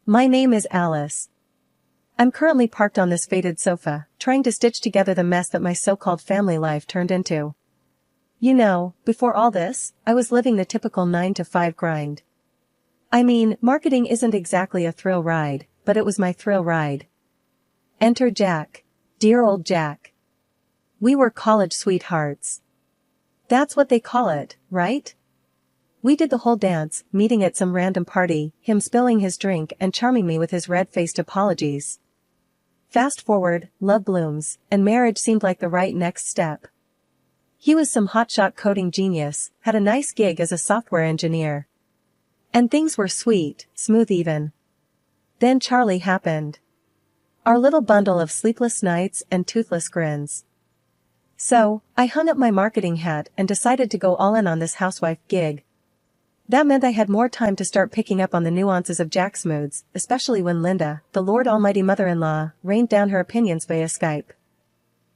My name is Alice. I'm currently parked on this faded sofa, trying to stitch together the mess that my so-called family life turned into. You know, before all this, I was living the typical 9-to-5 grind. I mean, marketing isn't exactly a thrill ride, but it was my thrill ride. Enter Jack. Dear old Jack. We were college sweethearts. That's what they call it, right? We did the whole dance, meeting at some random party, him spilling his drink and charming me with his red-faced apologies. Fast forward, love blooms, and marriage seemed like the right next step. He was some hotshot coding genius, had a nice gig as a software engineer. And things were sweet, smooth even. Then Charlie happened. Our little bundle of sleepless nights and toothless grins. So, I hung up my marketing hat and decided to go all in on this housewife gig. That meant I had more time to start picking up on the nuances of Jack's moods, especially when Linda, the Lord Almighty mother-in-law, rained down her opinions via Skype.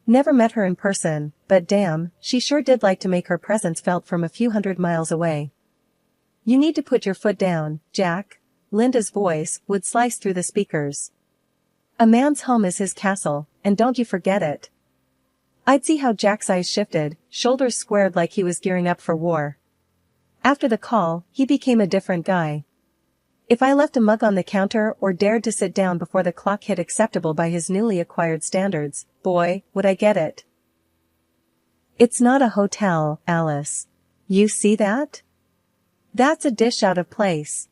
Never met her in person, but damn, she sure did like to make her presence felt from a few hundred miles away. You need to put your foot down, Jack. Linda's voice would slice through the speakers. A man's home is his castle, and don't you forget it. I'd see how Jack's eyes shifted, shoulders squared like he was gearing up for war. After the call, he became a different guy. If I left a mug on the counter or dared to sit down before the clock hit acceptable by his newly acquired standards, boy, would I get it. It's not a hotel, Alice. You see that? That's a dish out of place.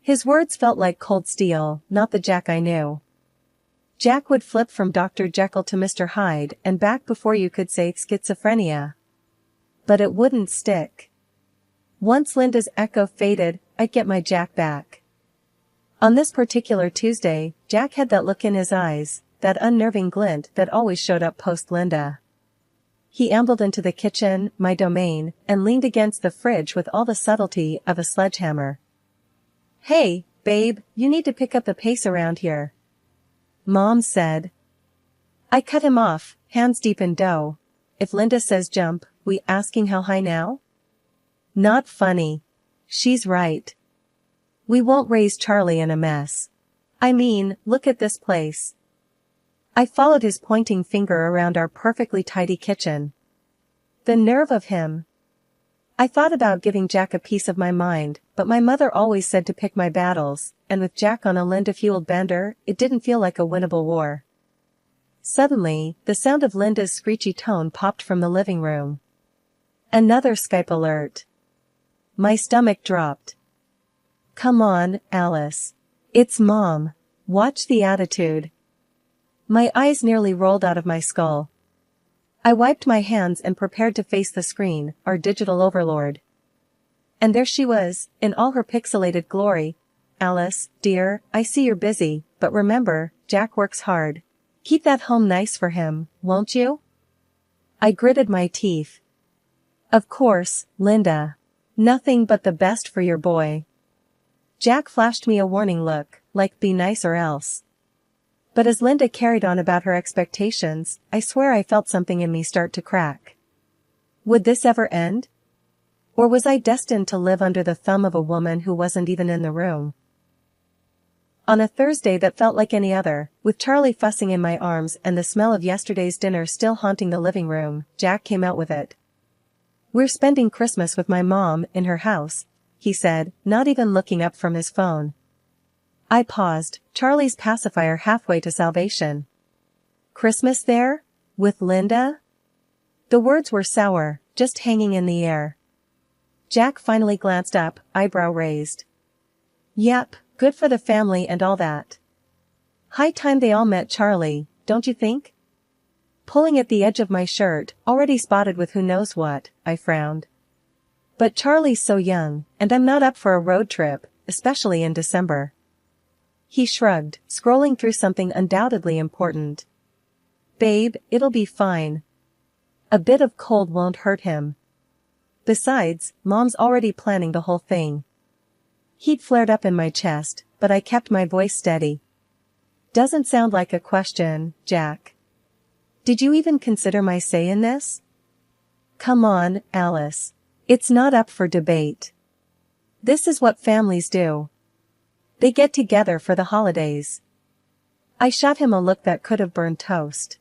His words felt like cold steel, not the Jack I knew. Jack would flip from Dr. Jekyll to Mr. Hyde and back before you could say schizophrenia. But it wouldn't stick. Once Linda's echo faded, I'd get my Jack back. On this particular Tuesday, Jack had that look in his eyes, that unnerving glint that always showed up post-Linda. He ambled into the kitchen, my domain, and leaned against the fridge with all the subtlety of a sledgehammer. Hey, babe, you need to pick up the pace around here. Mom said. I cut him off, hands deep in dough. If Linda says jump, we asking how high now? Not funny. She's right. We won't raise Charlie in a mess. I mean, look at this place. I followed his pointing finger around our perfectly tidy kitchen. The nerve of him. I thought about giving Jack a piece of my mind, but my mother always said to pick my battles, and with Jack on a Linda-fueled bender, it didn't feel like a winnable war. Suddenly, the sound of Linda's screechy tone popped from the living room. Another Skype alert. My stomach dropped. Come on, Alice. It's Mom. Watch the attitude. My eyes nearly rolled out of my skull. I wiped my hands and prepared to face the screen, our digital overlord. And there she was, in all her pixelated glory. Alice, dear, I see you're busy, but remember, Jack works hard. Keep that home nice for him, won't you? I gritted my teeth. Of course, Linda. Nothing but the best for your boy. Jack flashed me a warning look, like be nice or else. But as Linda carried on about her expectations, I swear I felt something in me start to crack. Would this ever end? Or was I destined to live under the thumb of a woman who wasn't even in the room? On a Thursday that felt like any other, with Charlie fussing in my arms and the smell of yesterday's dinner still haunting the living room, Jack came out with it. We're spending Christmas with my mom in her house, he said, not even looking up from his phone. I paused, Charlie's pacifier halfway to salvation. Christmas there? With Linda? The words were sour, just hanging in the air. Jack finally glanced up, eyebrow raised. Yep, good for the family and all that. High time they all met Charlie, don't you think? Pulling at the edge of my shirt, already spotted with who knows what, I frowned. But Charlie's so young, and I'm not up for a road trip, especially in December. He shrugged, scrolling through something undoubtedly important. Babe, it'll be fine. A bit of cold won't hurt him. Besides, Mom's already planning the whole thing. Heat flared up in my chest, but I kept my voice steady. Doesn't sound like a question, Jack. Did you even consider my say in this? Come on, Alice. It's not up for debate. This is what families do. They get together for the holidays. I shot him a look that could have burned toast.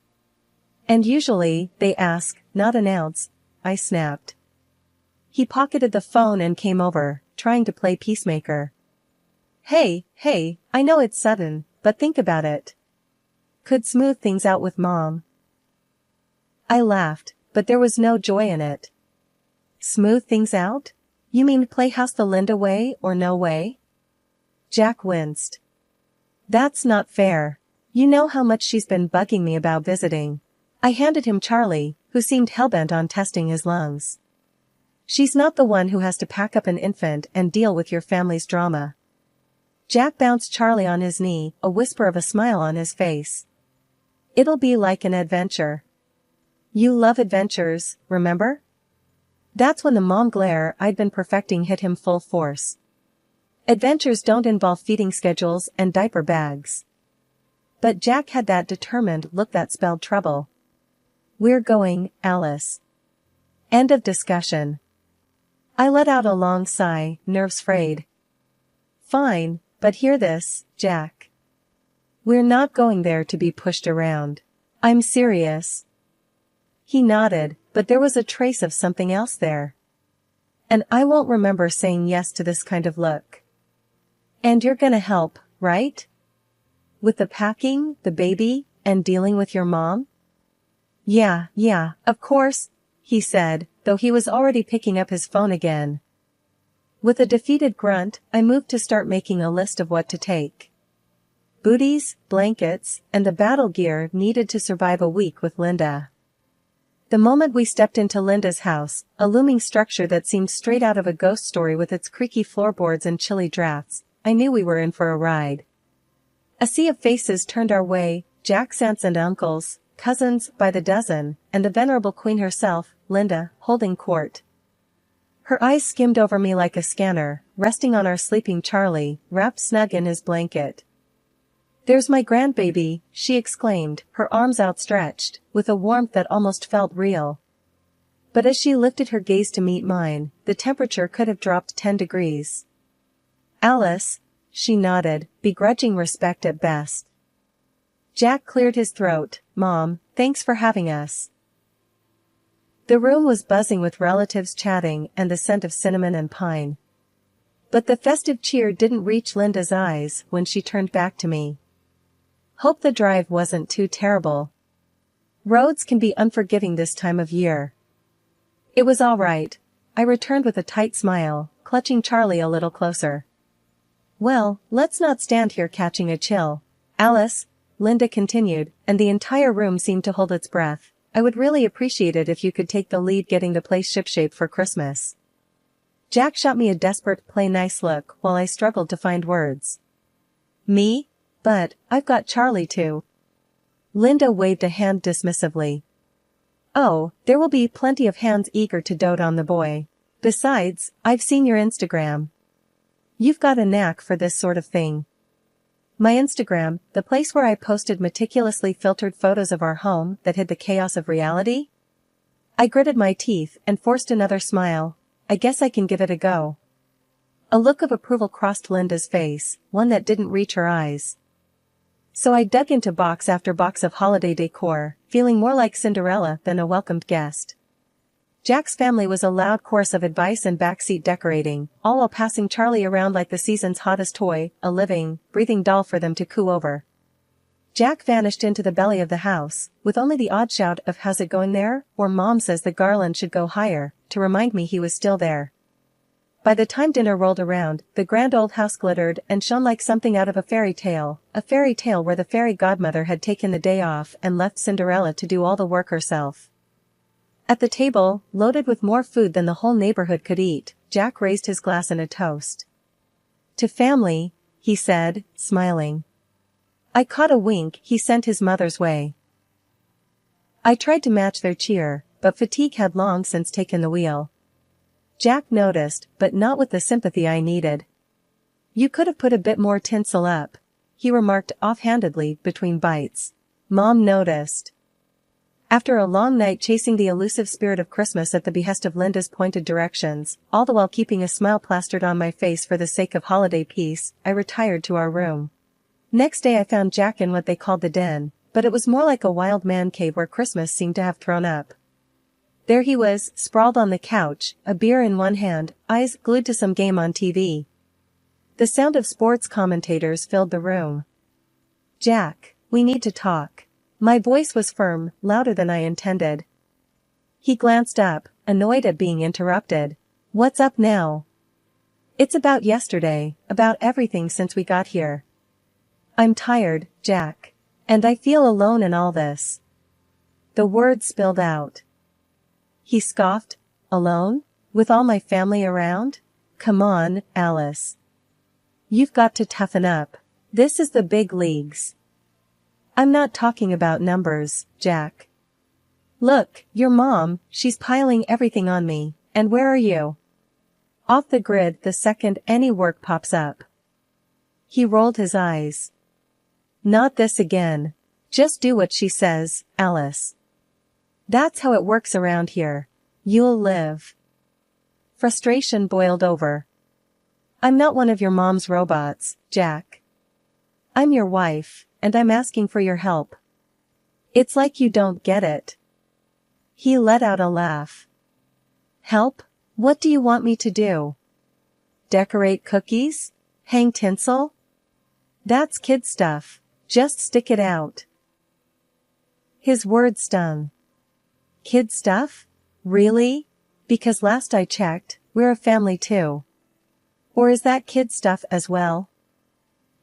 And usually, they ask, not announce, I snapped. He pocketed the phone and came over, trying to play peacemaker. Hey, I know it's sudden, but think about it. Could smooth things out with Mom. I laughed, but there was no joy in it. Smooth things out? You mean playhouse the Linda way or no way? Jack winced. That's not fair. You know how much she's been bugging me about visiting. I handed him Charlie, who seemed hellbent on testing his lungs. She's not the one who has to pack up an infant and deal with your family's drama. Jack bounced Charlie on his knee, a whisper of a smile on his face. It'll be like an adventure. You love adventures, remember? That's when the mom glare I'd been perfecting hit him full force. Adventures don't involve feeding schedules and diaper bags. But Jack had that determined look that spelled trouble. We're going, Alice. End of discussion. I let out a long sigh, nerves frayed. Fine, but hear this, Jack. We're not going there to be pushed around. I'm serious. He nodded, but there was a trace of something else there. And I won't remember saying yes to this kind of look. And you're gonna help, right? With the packing, the baby, and dealing with your mom? Yeah, of course, he said, though he was already picking up his phone again. With a defeated grunt, I moved to start making a list of what to take. Booties, blankets, and the battle gear needed to survive a week with Linda. The moment we stepped into Linda's house, a looming structure that seemed straight out of a ghost story with its creaky floorboards and chilly drafts, I knew we were in for a ride. A sea of faces turned our way, Jack's aunts and uncles, cousins by the dozen, and the venerable queen herself, Linda, holding court. Her eyes skimmed over me like a scanner, resting on our sleeping Charlie, wrapped snug in his blanket. There's my grandbaby, she exclaimed, her arms outstretched, with a warmth that almost felt real. But as she lifted her gaze to meet mine, the temperature could have dropped 10 degrees. Alice, she nodded, begrudging respect at best. Jack cleared his throat. Mom, thanks for having us. The room was buzzing with relatives chatting and the scent of cinnamon and pine. But the festive cheer didn't reach Linda's eyes when she turned back to me. Hope the drive wasn't too terrible. Roads can be unforgiving this time of year. It was all right, I returned with a tight smile, clutching Charlie a little closer. Well, let's not stand here catching a chill, Alice, Linda continued, and the entire room seemed to hold its breath. I would really appreciate it if you could take the lead getting the place shipshape for Christmas. Jack shot me a desperate play nice look while I struggled to find words. Me? But, I've got Charlie too. Linda waved a hand dismissively. Oh, there will be plenty of hands eager to dote on the boy. Besides, I've seen your Instagram. You've got a knack for this sort of thing. My Instagram, the place where I posted meticulously filtered photos of our home that hid the chaos of reality? I gritted my teeth and forced another smile. I guess I can give it a go. A look of approval crossed Linda's face, one that didn't reach her eyes. So I dug into box after box of holiday decor, feeling more like Cinderella than a welcomed guest. Jack's family was a loud chorus of advice and backseat decorating, all while passing Charlie around like the season's hottest toy, a living, breathing doll for them to coo over. Jack vanished into the belly of the house, with only the odd shout of "How's it going there?" or "Mom says the garland should go higher," to remind me he was still there. By the time dinner rolled around, the grand old house glittered and shone like something out of a fairy tale where the fairy godmother had taken the day off and left Cinderella to do all the work herself. At the table, loaded with more food than the whole neighborhood could eat, Jack raised his glass in a toast. To family, he said, smiling. I caught a wink he sent his mother's way. I tried to match their cheer, but fatigue had long since taken the wheel. Jack noticed, but not with the sympathy I needed. You could have put a bit more tinsel up, he remarked offhandedly between bites. Mom noticed. After a long night chasing the elusive spirit of Christmas at the behest of Linda's pointed directions, all the while keeping a smile plastered on my face for the sake of holiday peace, I retired to our room. Next day I found Jack in what they called the den, but it was more like a wild man cave where Christmas seemed to have thrown up. There he was, sprawled on the couch, a beer in one hand, eyes glued to some game on TV. The sound of sports commentators filled the room. "Jack, we need to talk." My voice was firm, louder than I intended. He glanced up, annoyed at being interrupted. "What's up now?" "It's about yesterday, about everything since we got here." "I'm tired, Jack. And I feel alone in all this." The words spilled out. He scoffed. "Alone? With all my family around? Come on, Alice. You've got to toughen up. This is the big leagues." "I'm not talking about numbers, Jack. Look, your mom, she's piling everything on me, and where are you? Off the grid the second any work pops up." He rolled his eyes. "Not this again. Just do what she says, Alice. That's how it works around here. You'll live." Frustration boiled over. "I'm not one of your mom's robots, Jack. I'm your wife, and I'm asking for your help. It's like you don't get it." He let out a laugh. "Help? What do you want me to do? Decorate cookies? Hang tinsel? That's kid stuff. Just stick it out." His words stung. "Kid stuff? Really? Because last I checked, we're a family too. Or is that kid stuff as well?"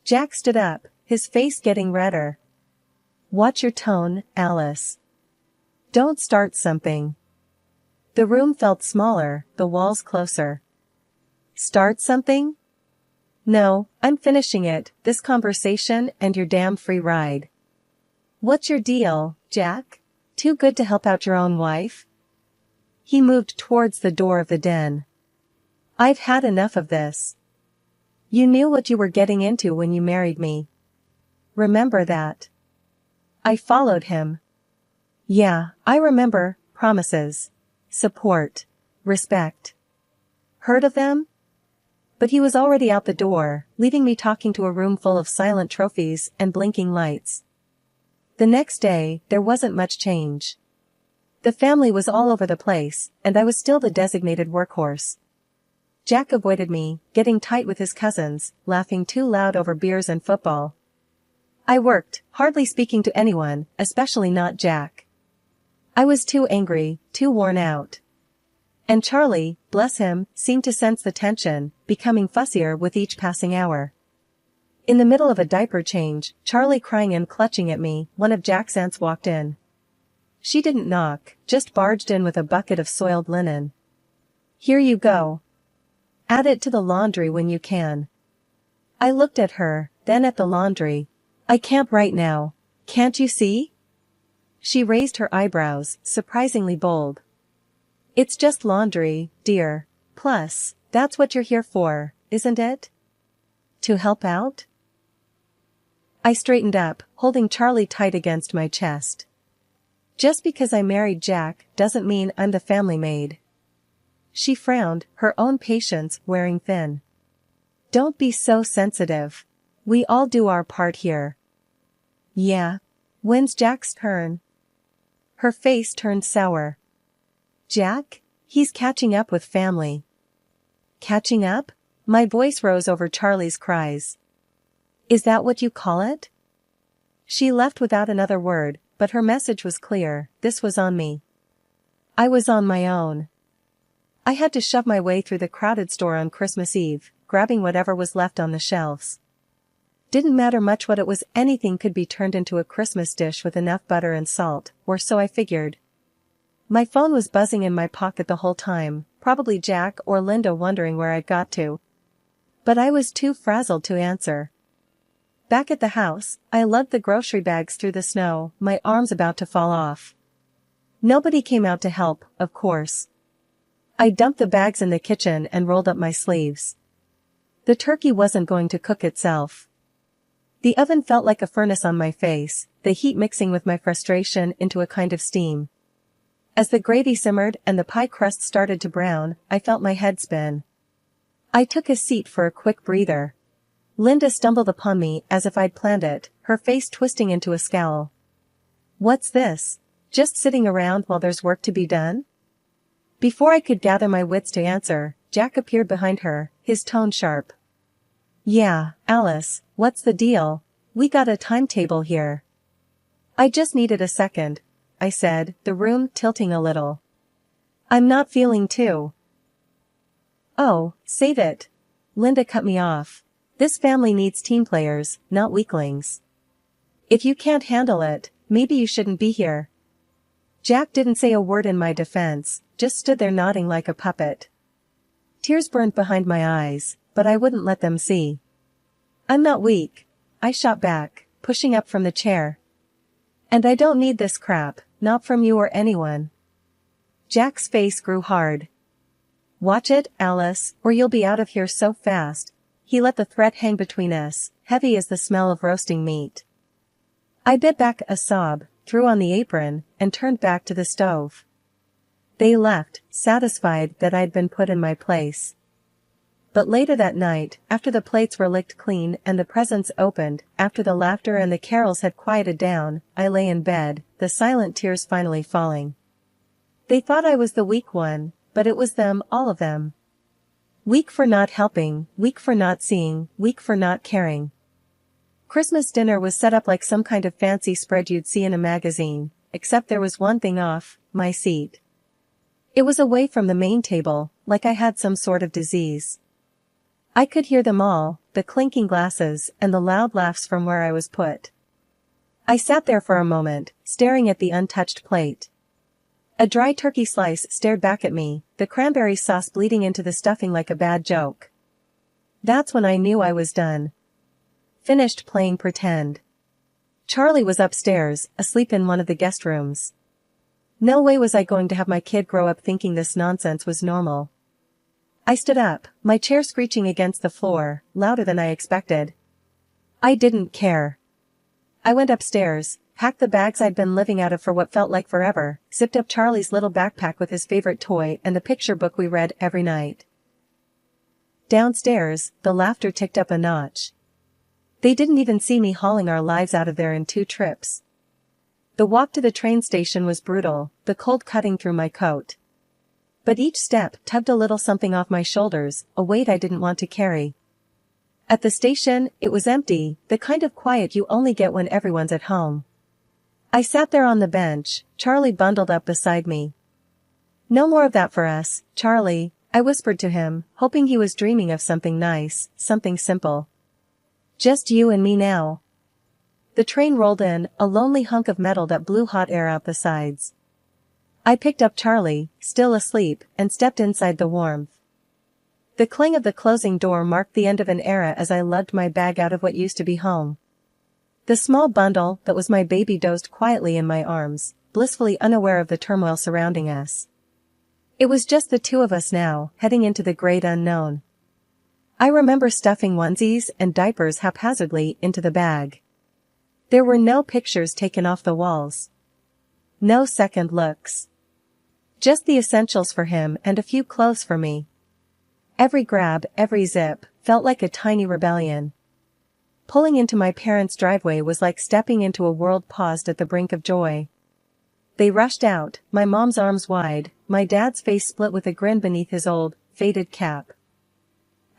Jack stood up, his face getting redder. "Watch your tone, Alice. Don't start something." The room felt smaller, the walls closer. "Start something? No, I'm finishing it, this conversation and your damn free ride." "What's your deal, Jack? Too good to help out your own wife?" He moved towards the door of the den. "I've had enough of this. You knew what you were getting into when you married me. Remember that?" I followed him. "Yeah, I remember. Promises. Support. Respect. Heard of them?" But he was already out the door, leaving me talking to a room full of silent trophies and blinking lights. The next day, there wasn't much change. The family was all over the place, and I was still the designated workhorse. Jack avoided me, getting tight with his cousins, laughing too loud over beers and football. I worked, hardly speaking to anyone, especially not Jack. I was too angry, too worn out. And Charlie, bless him, seemed to sense the tension, becoming fussier with each passing hour. In the middle of a diaper change, Charlie crying and clutching at me, one of Jack's aunts walked in. She didn't knock, just barged in with a bucket of soiled linen. "Here you go. Add it to the laundry when you can." I looked at her, then at the laundry. "I can't right now. Can't you see?" She raised her eyebrows, surprisingly bold. "It's just laundry, dear. Plus, that's what you're here for, isn't it? To help out?" I straightened up, holding Charlie tight against my chest. "Just because I married Jack doesn't mean I'm the family maid." She frowned, her own patience wearing thin. "Don't be so sensitive. We all do our part here." "Yeah? When's Jack's turn?" Her face turned sour. "Jack? He's catching up with family." "Catching up?" My voice rose over Charlie's cries. "Is that what you call it?" She left without another word, but her message was clear, this was on me. I was on my own. I had to shove my way through the crowded store on Christmas Eve, grabbing whatever was left on the shelves. Didn't matter much what it was, anything could be turned into a Christmas dish with enough butter and salt, or so I figured. My phone was buzzing in my pocket the whole time, probably Jack or Linda wondering where I'd got to. But I was too frazzled to answer. Back at the house, I lugged the grocery bags through the snow, my arms about to fall off. Nobody came out to help, of course. I dumped the bags in the kitchen and rolled up my sleeves. The turkey wasn't going to cook itself. The oven felt like a furnace on my face, the heat mixing with my frustration into a kind of steam. As the gravy simmered and the pie crust started to brown, I felt my head spin. I took a seat for a quick breather. Linda stumbled upon me as if I'd planned it, her face twisting into a scowl. "What's this? Just sitting around while there's work to be done?" Before I could gather my wits to answer, Jack appeared behind her, his tone sharp. "Yeah, Alice, what's the deal? We got a timetable here." "I just needed a second," I said, the room tilting a little. "I'm not feeling too." "Oh, save it." Linda cut me off. "This family needs team players, not weaklings. If you can't handle it, maybe you shouldn't be here." Jack didn't say a word in my defense, just stood there nodding like a puppet. Tears burned behind my eyes, but I wouldn't let them see. "I'm not weak," I shot back, pushing up from the chair. "And I don't need this crap, not from you or anyone." Jack's face grew hard. "Watch it, Alice, or you'll be out of here so fast." He let the threat hang between us, heavy as the smell of roasting meat. I bit back a sob, threw on the apron, and turned back to the stove. They left, satisfied that I'd been put in my place. But later that night, after the plates were licked clean and the presents opened, after the laughter and the carols had quieted down, I lay in bed, the silent tears finally falling. They thought I was the weak one, but it was them, all of them. Weak for not helping, weak for not seeing, weak for not caring. Christmas dinner was set up like some kind of fancy spread you'd see in a magazine, except there was one thing off: my seat. It was away from the main table, like I had some sort of disease. I could hear them all, the clinking glasses and the loud laughs from where I was put. I sat there for a moment, staring at the untouched plate. A dry turkey slice stared back at me, the cranberry sauce bleeding into the stuffing like a bad joke. That's when I knew I was done. Finished playing pretend. Charlie was upstairs, asleep in one of the guest rooms. No way was I going to have my kid grow up thinking this nonsense was normal. I stood up, my chair screeching against the floor, louder than I expected. I didn't care. I went upstairs, packed the bags I'd been living out of for what felt like forever, zipped up Charlie's little backpack with his favorite toy and the picture book we read every night. Downstairs, the laughter ticked up a notch. They didn't even see me hauling our lives out of there in 2 trips. The walk to the train station was brutal, the cold cutting through my coat. But each step tugged a little something off my shoulders, a weight I didn't want to carry. At the station, it was empty, the kind of quiet you only get when everyone's at home. I sat there on the bench, Charlie bundled up beside me. "No more of that for us, Charlie," I whispered to him, hoping he was dreaming of something nice, something simple. "Just you and me now." The train rolled in, a lonely hunk of metal that blew hot air out the sides. I picked up Charlie, still asleep, and stepped inside the warmth. The clang of the closing door marked the end of an era as I lugged my bag out of what used to be home. The small bundle that was my baby dozed quietly in my arms, blissfully unaware of the turmoil surrounding us. It was just the 2 of us now, heading into the great unknown. I remember stuffing onesies and diapers haphazardly into the bag. There were no pictures taken off the walls. No second looks. Just the essentials for him and a few clothes for me. Every grab, every zip, felt like a tiny rebellion. Pulling into my parents' driveway was like stepping into a world paused at the brink of joy. They rushed out, my mom's arms wide, my dad's face split with a grin beneath his old, faded cap.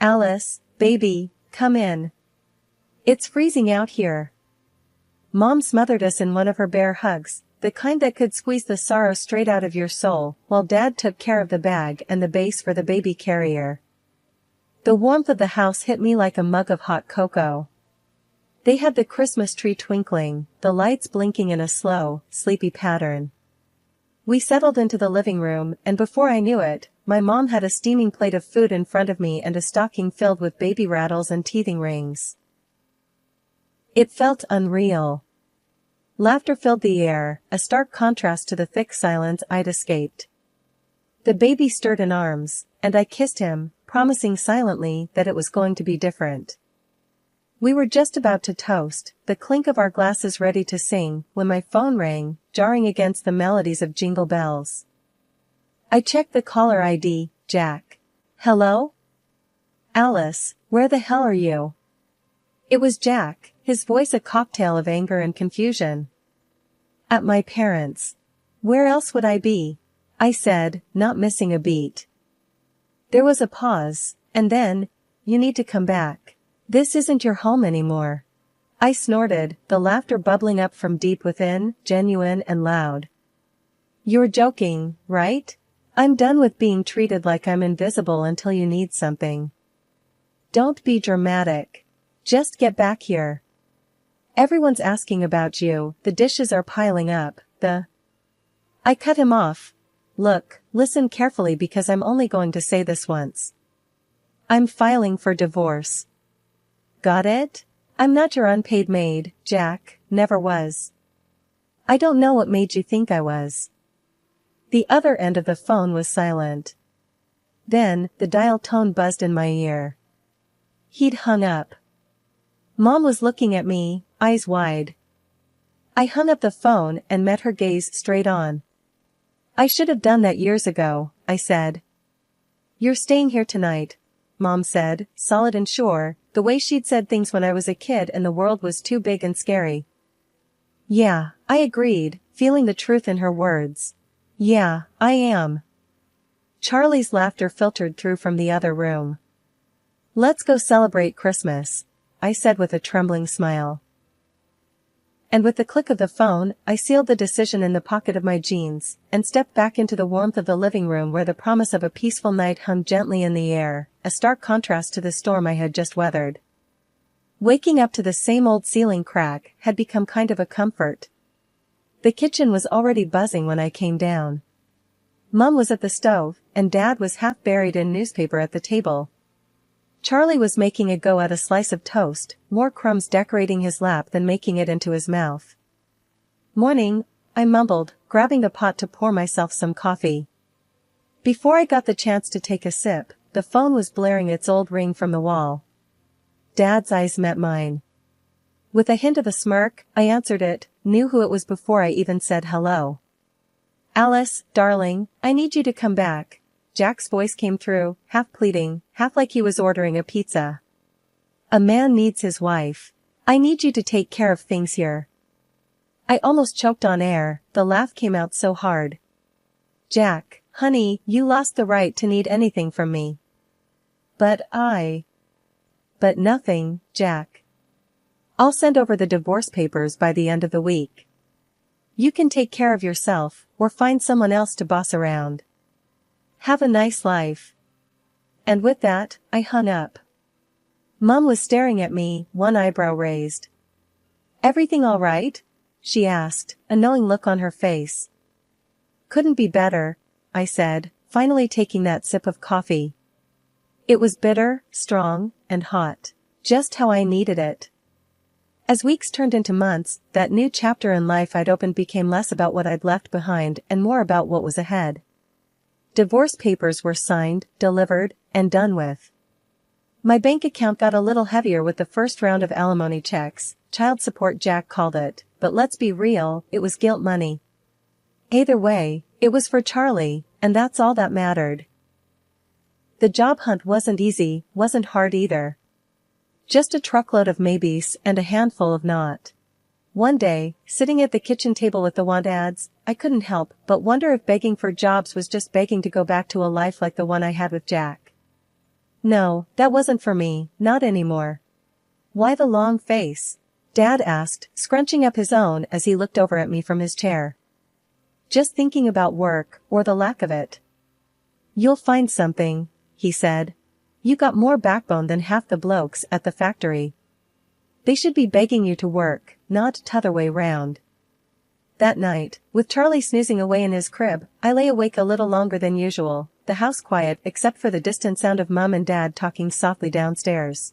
"Alice, baby, come in. It's freezing out here." Mom smothered us in one of her bear hugs, the kind that could squeeze the sorrow straight out of your soul, while Dad took care of the bag and the base for the baby carrier. The warmth of the house hit me like a mug of hot cocoa. They had the Christmas tree twinkling, the lights blinking in a slow, sleepy pattern. We settled into the living room, and before I knew it, my mom had a steaming plate of food in front of me and a stocking filled with baby rattles and teething rings. It felt unreal. Laughter filled the air, a stark contrast to the thick silence I'd escaped. The baby stirred in arms, and I kissed him, promising silently that it was going to be different. We were just about to toast, the clink of our glasses ready to sing, when my phone rang, jarring against the melodies of Jingle Bells. I checked the caller ID, Jack. Hello? Alice, where the hell are you? It was Jack, his voice a cocktail of anger and confusion. At my parents'. Where else would I be? I said, not missing a beat. There was a pause, and then, you need to come back. This isn't your home anymore. I snorted, the laughter bubbling up from deep within, genuine and loud. You're joking, right? I'm done with being treated like I'm invisible until you need something. Don't be dramatic. Just get back here. Everyone's asking about you, the dishes are piling up, I cut him off. Look, listen carefully because I'm only going to say this once. I'm filing for divorce. Got it? I'm not your unpaid maid, Jack, never was. I don't know what made you think I was. The other end of the phone was silent. Then, the dial tone buzzed in my ear. He'd hung up. Mom was looking at me, eyes wide. I hung up the phone and met her gaze straight on. I should have done that years ago, I said. You're staying here tonight, Mom said, solid and sure, the way she'd said things when I was a kid and the world was too big and scary. Yeah, I agreed, feeling the truth in her words. Yeah, I am. Charlie's laughter filtered through from the other room. Let's go celebrate Christmas, I said with a trembling smile. And with the click of the phone, I sealed the decision in the pocket of my jeans, and stepped back into the warmth of the living room where the promise of a peaceful night hung gently in the air, a stark contrast to the storm I had just weathered. Waking up to the same old ceiling crack had become kind of a comfort. The kitchen was already buzzing when I came down. Mom was at the stove, and Dad was half buried in newspaper at the table. Charlie was making a go at a slice of toast, more crumbs decorating his lap than making it into his mouth. Morning, I mumbled, grabbing the pot to pour myself some coffee. Before I got the chance to take a sip, the phone was blaring its old ring from the wall. Dad's eyes met mine. With a hint of a smirk, I answered it, knew who it was before I even said hello. Alice, darling, I need you to come back. Jack's voice came through, half pleading, half like he was ordering a pizza. A man needs his wife. I need you to take care of things here. I almost choked on air, the laugh came out so hard. Jack, honey, you lost the right to need anything from me. But nothing, Jack. I'll send over the divorce papers by the end of the week. You can take care of yourself, or find someone else to boss around. Have a nice life. And with that, I hung up. Mom was staring at me, one eyebrow raised. Everything all right? She asked, a knowing look on her face. Couldn't be better, I said, finally taking that sip of coffee. It was bitter, strong, and hot. Just how I needed it. As weeks turned into months, that new chapter in life I'd opened became less about what I'd left behind and more about what was ahead. Divorce papers were signed, delivered, and done with. My bank account got a little heavier with the first round of alimony checks, child support Jack called it, but let's be real, it was guilt money. Either way, it was for Charlie, and that's all that mattered. The job hunt wasn't easy, wasn't hard either. Just a truckload of maybes and a handful of not. One day, sitting at the kitchen table with the want ads, I couldn't help but wonder if begging for jobs was just begging to go back to a life like the one I had with Jack. No, that wasn't for me, not anymore. Why the long face? Dad asked, scrunching up his own as he looked over at me from his chair. Just thinking about work, or the lack of it. You'll find something, he said. You got more backbone than half the blokes at the factory. They should be begging you to work, not t'other way round. That night, with Charlie snoozing away in his crib, I lay awake a little longer than usual, the house quiet except for the distant sound of Mom and Dad talking softly downstairs.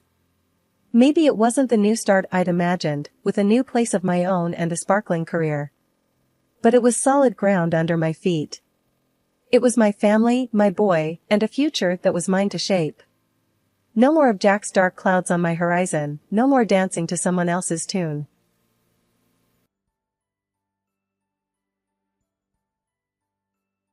Maybe it wasn't the new start I'd imagined, with a new place of my own and a sparkling career. But it was solid ground under my feet. It was my family, my boy, and a future that was mine to shape. No more of Jack's dark clouds on my horizon, no more dancing to someone else's tune.